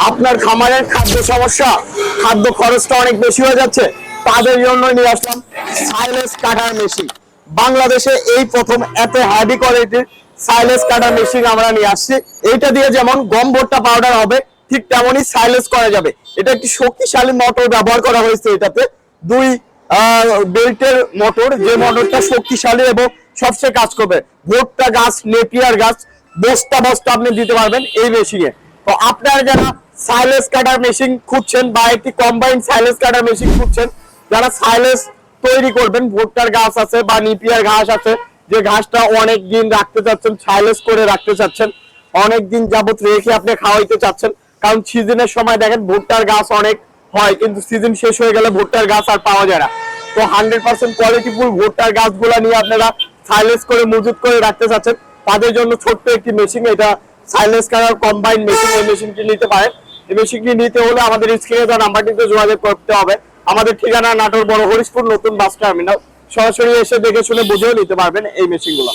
আপনার খামারের খাদ্য সমস্যা, খাদ্য খরচটা অনেক বেশি হয়ে যাচ্ছে, তাদের জন্য নিয়ে আসলাম সাইলেজ কাটার মেশিন। বাংলাদেশে এই প্রথম এত হাই কোয়ালিটির সাইলেজ কাটার মেশিন আমরা নিয়ে আসছি। এইটা দিয়ে যেমন গম ভুট্টা পাউডার হবে, ঠিক তেমনই সাইলেজ করা যাবে। এটা একটি শক্তিশালী মোটর ব্যবহার করা হয়েছে। এটাতে দুই বেল্টের মোটর, যে মোটরটা শক্তিশালী এবং সবচেয়ে কাজ করবে। ভুট্টা গাছ, নেপিয়ার গাছ বস্তা বস্তা আপনি দিতে পারবেন এই মেশিনে। তো আপনারা যারা সাইলেজ কাটার মেশিন খুঁজছেন বা একটি কম্বাইন্ড সাইলেজ কাটার মেশিন খুঁজছেন, যারা সাইলেজ তৈরি করবেন, ভুট্টার গাছ আছে বা নিপিয়ার ঘাস আছে, যে ঘাসটা অনেক দিন রাখতে চাচ্ছেন, সাইলেজ করে রাখতে চাচ্ছেন, অনেক দিন যাবত রেখে আপনি খাওয়াইতে চাচ্ছেন, কারণ সিজনের সময় দেখেন ভুট্টার গাছ অনেক হয়, কিন্তু সিজন শেষ হয়ে গেলে ভুট্টার গাছ আর পাওয়া যায় না। তো 100% কোয়ালিটিফুল ভুট্টার গাছগুলো নিয়ে আপনারা সাইলেজ করে মজুত করে রাখতে চাচ্ছেন, তাদের জন্য ছোট্ট একটি মেশিন, এটা সাইলেজ কাটার কম্বাইন্ড মেশিন। এই মেশিনটি নিতে পারেন। এই মেশিনটি নিতে হলে আমাদের স্ক্রিনে দেওয়া নাম্বারটিতে যোগাযোগ করতে হবে। আমাদের ঠিকানা নাটোর বড় হরিশপুর নতুন বাস টার্মিনাল। সরাসরি এসে দেখে শুনে বুঝেও নিতে পারবেন এই মেশিনগুলো।